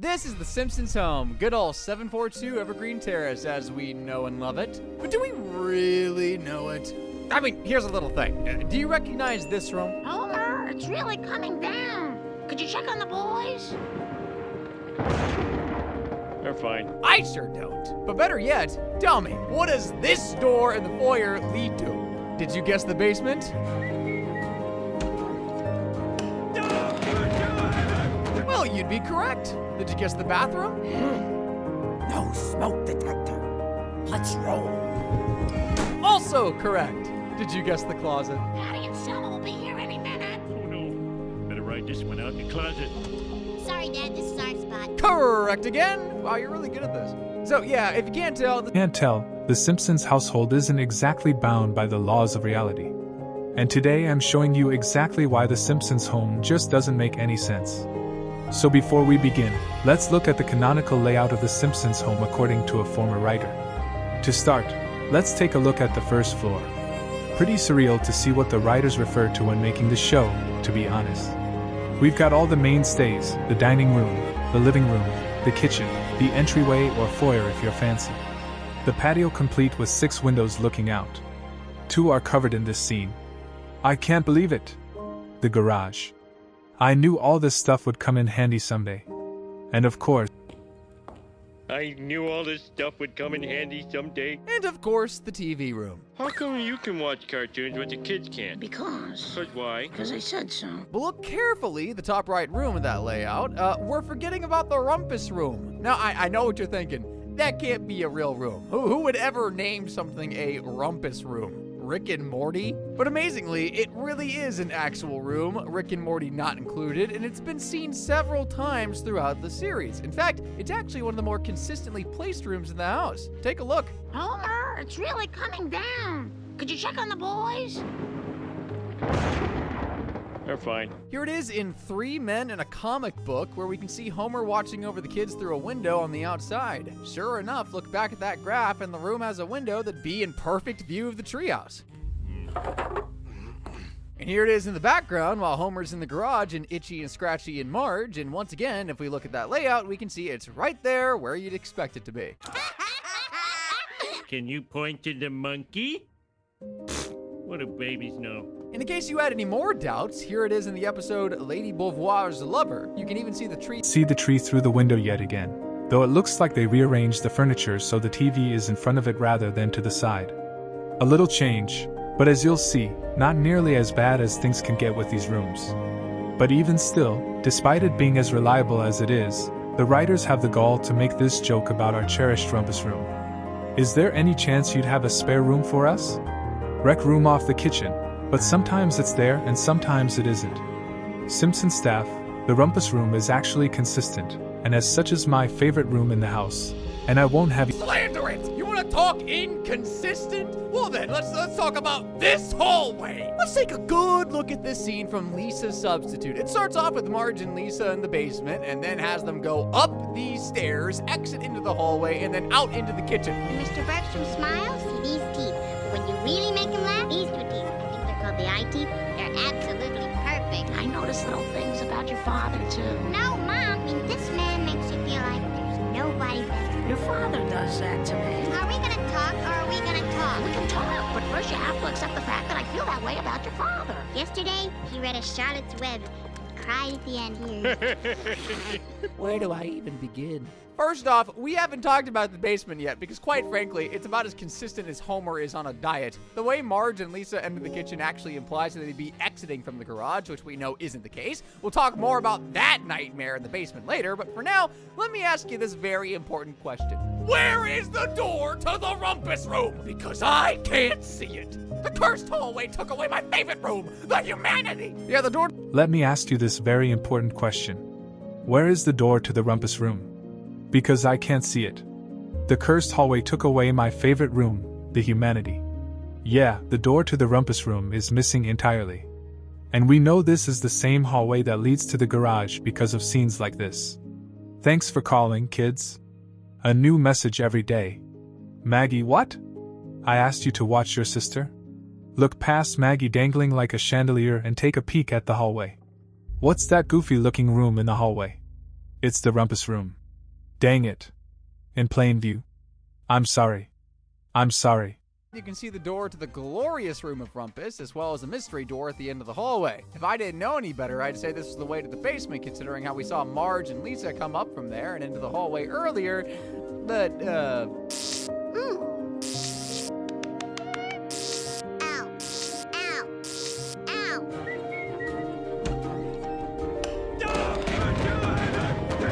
This is the Simpsons home, good old 742 Evergreen Terrace as we know and love it. But do we really know it? I mean, here's a little thing. Do you recognize this room? Homer, it's really coming down. Could you check on the boys? They're fine. I sure don't. But better yet, tell me, what does this door in the foyer lead to? Did you guess the basement? Well, you'd be correct. Did you guess the bathroom? No smoke detector. Let's roll. Also correct. Did you guess the closet? Daddy and Selma will be here any minute. Oh no. Better ride this one out in the closet. Sorry, Dad, this is our spot. Correct again. Wow, you're really good at this. So yeah, if you can't tell... The Simpsons household isn't exactly bound by the laws of reality. And today I'm showing you exactly why the Simpsons home just doesn't make any sense. So before we begin, let's look at the canonical layout of the Simpsons home according to a former writer. To start, let's take a look at the first floor. Pretty surreal to see what the writers referred to when making the show, to be honest. We've got all the mainstays, the dining room, the living room, the kitchen, the entryway or foyer if you're fancy. The patio complete with 6 windows looking out. 2 are covered in this scene. I can't believe it. The garage. I knew all this stuff would come in handy someday. And of course, I knew all this stuff would come in handy someday. And of course, the TV room. How come you can watch cartoons but the kids can't? Because Why? I said so. But look carefully, the top right room of that layout, we're forgetting about the rumpus room. Now, I know what you're thinking. That can't be a real room. Who would ever name something a rumpus room? Rick and Morty? But amazingly, it really is an actual room, Rick and Morty not included, and it's been seen several times throughout the series. In fact, it's actually one of the more consistently placed rooms in the house. Take a look. Homer, it's really coming down. Could you check on the boys? They're fine. Here it is in 3 Men and a Comic Book, where we can see Homer watching over the kids through a window on the outside. Sure enough, look back at that graph, and the room has a window that'd be in perfect view of the treehouse. And here it is in the background while Homer's in the garage and Itchy and Scratchy and Marge, and once again, if we look at that layout, we can see it's right there where you'd expect it to be. Can you point to the monkey? What do babies know? And in case you had any more doubts, here it is in the episode Lady Beauvoir's Lover. You can even see the tree. See the tree through the window yet again, though it looks like they rearranged the furniture so the TV is in front of it rather than to the side. A little change, but as you'll see, not nearly as bad as things can get with these rooms. But even still, despite it being as reliable as it is, the writers have the gall to make this joke about our cherished rumpus room. Is there any chance you'd have a spare room for us? Rec room off the kitchen, but sometimes it's there and sometimes it isn't. Simpson staff, the rumpus room is actually consistent, and as such is my favorite room in the house, and I won't have you Slander it! You want to talk inconsistent? Well then, let's talk about this hallway. Let's take a good look at this scene from Lisa's Substitute. It starts off with Marge and Lisa in the basement, and then has them go up these stairs, exit into the hallway, and then out into the kitchen. When Mr. Bergstrom smiles, see these teeth. But when you really make him laugh, these 2 teeth, I think they're called the eye teeth, they're absolutely perfect. I noticed little things about your father, too. No, Mom, I mean, this man makes you feel like there's nobody better. Your father does that to me. Are we gonna talk or are we gonna talk? We can talk, but first you have to accept the fact that I feel that way about your father. Yesterday, he read a Charlotte's Web. He cried at the end here. Where do I even begin? First off, we haven't talked about the basement yet because quite frankly, it's about as consistent as Homer is on a diet. The way Marge and Lisa enter the kitchen actually implies that they'd be exiting from the garage, which we know isn't the case. We'll talk more about that nightmare in the basement later, but for now, let me ask you this very important question. Where is the door to the rumpus room? Because I can't see it. The cursed hallway took away my favorite room, the humanity. Yeah, the door... Let me ask you this very important question. Where is the door to the rumpus room? Because I can't see it. The cursed hallway took away my favorite room, the humanity. Yeah, the door to the rumpus room is missing entirely. And we know this is the same hallway that leads to the garage because of scenes like this. Thanks for calling, kids. A new message every day. Maggie, what? I asked you to watch your sister? Look past Maggie dangling like a chandelier and take a peek at the hallway. What's that goofy-looking room in the hallway? It's the rumpus room. Dang it. In plain view. I'm sorry. I'm sorry. You can see the door to the glorious room of Rumpus, as well as a mystery door at the end of the hallway. If I didn't know any better, I'd say this was the way to the basement, considering how we saw Marge and Lisa come up from there and into the hallway earlier. But, Ow. Ow.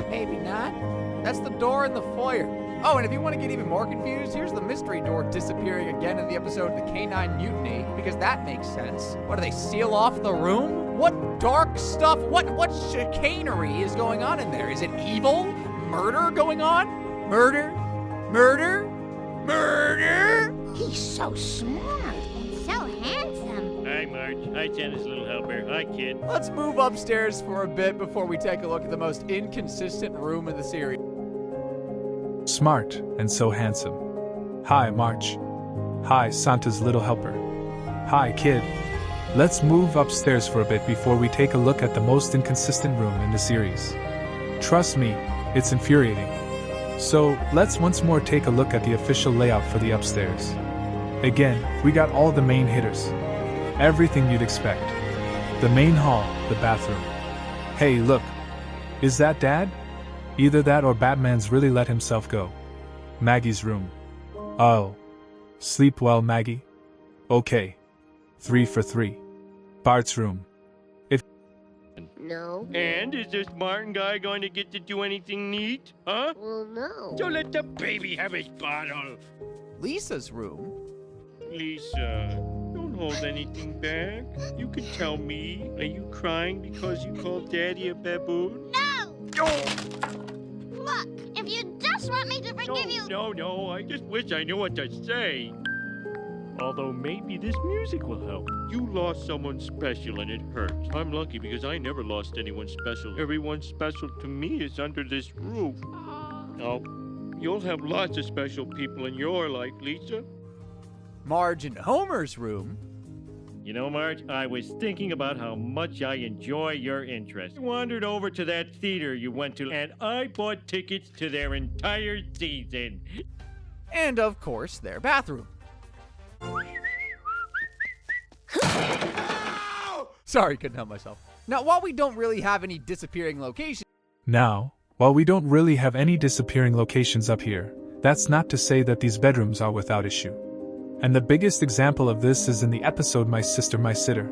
maybe not. That's the door in the foyer. Oh, and if you want to get even more confused, here's the mystery door disappearing again in the episode The Canine Mutiny, because that makes sense. What, do they seal off the room? What dark stuff, what chicanery is going on in there? Is it evil? Murder going on? Murder? Murder? Murder? He's so smart. And so handsome. Hi, Marge. Hi, Santa's little helper. Hi, kid. Let's move upstairs for a bit before we take a look at the most inconsistent room in the series. Smart and so handsome. Hi, Marge. Hi, Santa's little helper. Hi, kid. Let's move upstairs for a bit before we take a look at the most inconsistent room in the series. Trust me, it's infuriating. So, let's once more take a look at the official layout for the upstairs. Again, we got all the main hitters. Everything you'd expect. The main hall, the bathroom. Hey, look. Is that Dad? Either that or Batman's really let himself go. Maggie's room. Oh. Sleep well, Maggie? Okay. 3 for 3. Bart's room. No. And is this Martin guy going to get to do anything neat? Huh? Well, no. So let the baby have his bottle. Lisa's room? Lisa, don't hold anything back. You can tell me. Are you crying because you called Daddy a baboon? No! No! Look, if you just want me to forgive you... No, I just wish I knew what to say. Although maybe this music will help. You lost someone special and it hurts. I'm lucky because I never lost anyone special. Everyone special to me is under this roof. Now, you'll have lots of special people in your life, Lisa. Marge and Homer's room? You know, Marge, I was thinking about how much I enjoy your interest. I wandered over to that theater you went to, and I bought tickets to their entire season. And, of course, their bathroom. Sorry, couldn't help myself. Now, while we don't really have any disappearing locations... Now, while we don't really have any disappearing locations up here, that's not to say that these bedrooms are without issue. And the biggest example of this is in the episode My Sister, My Sitter.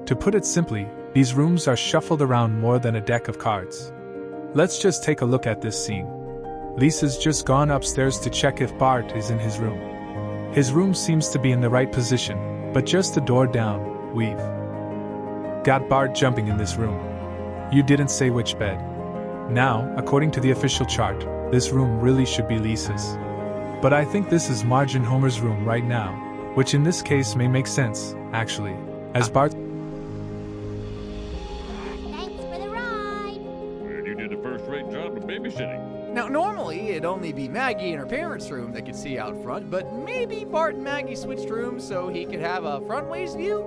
To put it simply, these rooms are shuffled around more than a deck of cards. Let's just take a look at this scene. Lisa's just gone upstairs to check if Bart is in his room. His room seems to be in the right position, but just a door down, we've got Bart jumping in this room. You didn't say which bed. Now, according to the official chart, this room really should be Lisa's. But I think this is Marge and Homer's room right now, which in this case may make sense, actually, as Bart... Thanks for the ride. Well, you did a first-rate job of babysitting. Now, normally, it'd only be Maggie in her parents' room that could see out front, but maybe Bart and Maggie switched rooms so he could have a front-ways view?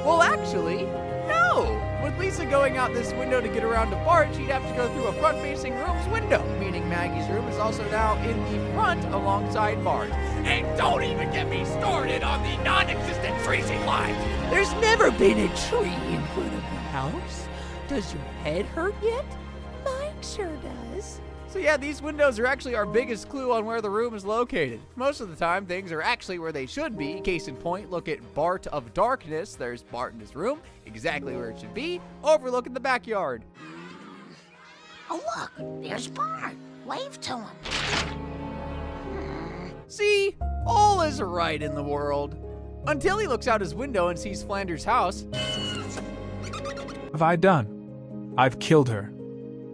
Well, actually, no! With Lisa going out this window to get around to Bart, she'd have to go through a front-facing room's window, meaning Maggie's room is also now in the front alongside Bart. And don't even get me started on the non-existent tree she climbs! There's never been a tree in front of the house. Does your head hurt yet? Mine sure does. So yeah, these windows are actually our biggest clue on where the room is located. Most of the time, things are actually where they should be. Case in point, look at Bart of Darkness. There's Bart in his room, exactly where it should be, overlooking the backyard. Oh, look, there's Bart. Wave to him. See? All is right in the world. Until he looks out his window and sees Flanders' house. What have I done? I've killed her.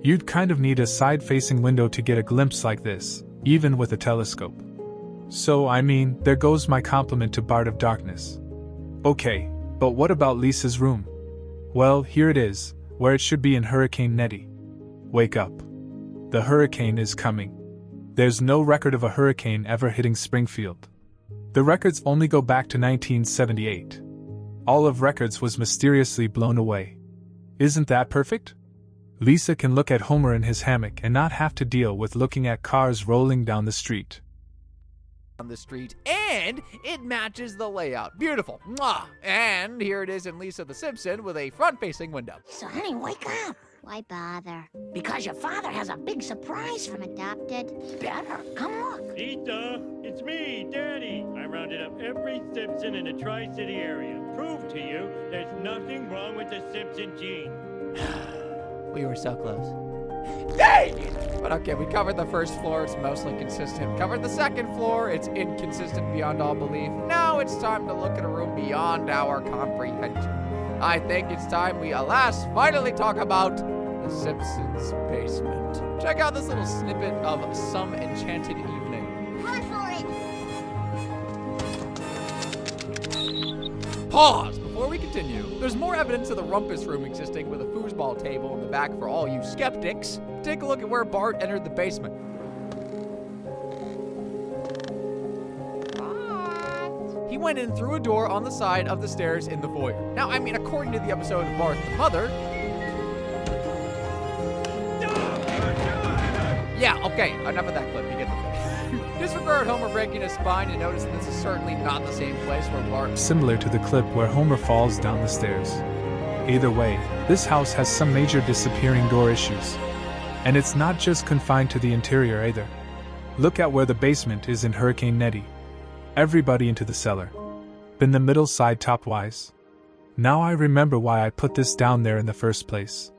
You'd kind of need a side-facing window to get a glimpse like this, even with a telescope. So, I mean, there goes my compliment to Bart of Darkness. Okay, but what about Lisa's room? Well, here it is, where it should be in Hurricane Nettie. Wake up. The hurricane is coming. There's no record of a hurricane ever hitting Springfield. The records only go back to 1978. all of records was mysteriously blown away. Isn't that perfect? Lisa can look at Homer in his hammock and not have to deal with looking at cars rolling down the street. On the street, and it matches the layout. Beautiful. Mwah. And here it is in Lisa the Simpson with a front-facing window. So, honey, wake up. Why bother? Because your father has a big surprise I'm for me. adopted. Better. Come look. Lisa, it's me, Daddy. I rounded up every Simpson in the Tri-City area. Prove to you there's nothing wrong with the Simpson gene. We were so close. Dang! But okay, we covered the first floor, it's mostly consistent. Covered the second floor, it's inconsistent beyond all belief. Now it's time to look at a room beyond our comprehension. I think it's time we, alas, finally talk about the Simpsons basement. Check out this little snippet of Some Enchanted Evening. Run for it! Pause! Before we continue, there's more evidence of the rumpus room existing with a foosball table in the back for all you skeptics. Take a look at where Bart entered the basement. He went in through a door on the side of the stairs in the foyer. Now, I mean, according to the episode of Bart the Mother... Yeah, okay, enough of that clip, you get the point. Disregard Homer breaking his spine and notice that this is certainly not the same place where Bart... Similar to the clip where Homer falls down the stairs. Either way, this house has some major disappearing door issues. And it's not just confined to the interior either. Look at where the basement is in Hurricane Nettie. Everybody into the cellar. Been the middle side top-wise. Now I remember why I put this down there in the first place.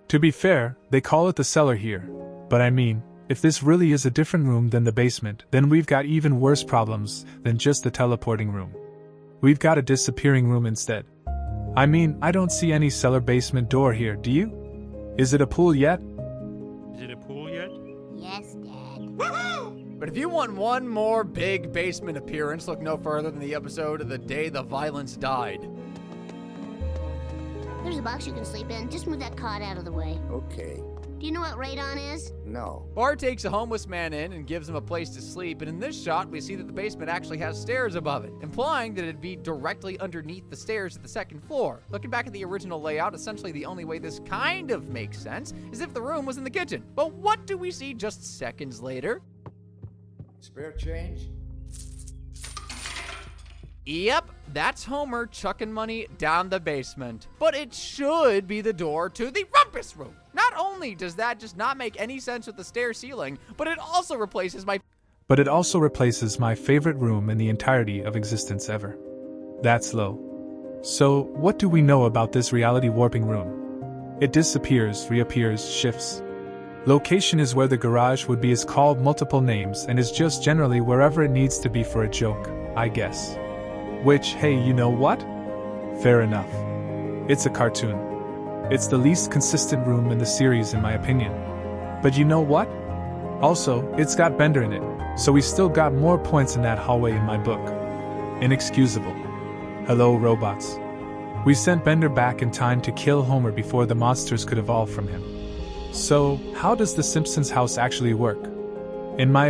To be fair, they call it the cellar here. But I mean, if this really is a different room than the basement, then we've got even worse problems than just the teleporting room. We've got a disappearing room instead. I mean, I don't see any cellar basement door here, do you? Is it a pool yet? Is it a pool yet? Yes, Dad. But if you want one more big basement appearance, look no further than the episode of The Day the Violence Died. There's a box you can sleep in. Just move that cot out of the way. Okay. Do you know what radon is? No. Bart takes a homeless man in and gives him a place to sleep, and in this shot, we see that the basement actually has stairs above it, implying that it'd be directly underneath the stairs at the second floor. Looking back at the original layout, essentially the only way this kind of makes sense is if the room was in the kitchen. But what do we see just seconds later? Spare change? Yep, that's Homer chucking money down the basement. But it should be the door to the rumpus room. Not only does that just not make any sense with the stair ceiling, but it also replaces my favorite room in the entirety of existence ever. That's low. So, what do we know about this reality warping room? It disappears, reappears, shifts. Location is where the garage would be is called multiple names and is just generally wherever it needs to be for a joke, I guess. Which, hey, you know what? Fair enough. It's a cartoon. It's the least consistent room in the series in my opinion. But you know what? Also, it's got Bender in it, so we still got more points in that hallway in my book. Inexcusable. Hello, robots. We sent Bender back in time to kill Homer before the monsters could evolve from him. So, how does the Simpsons house actually work? In my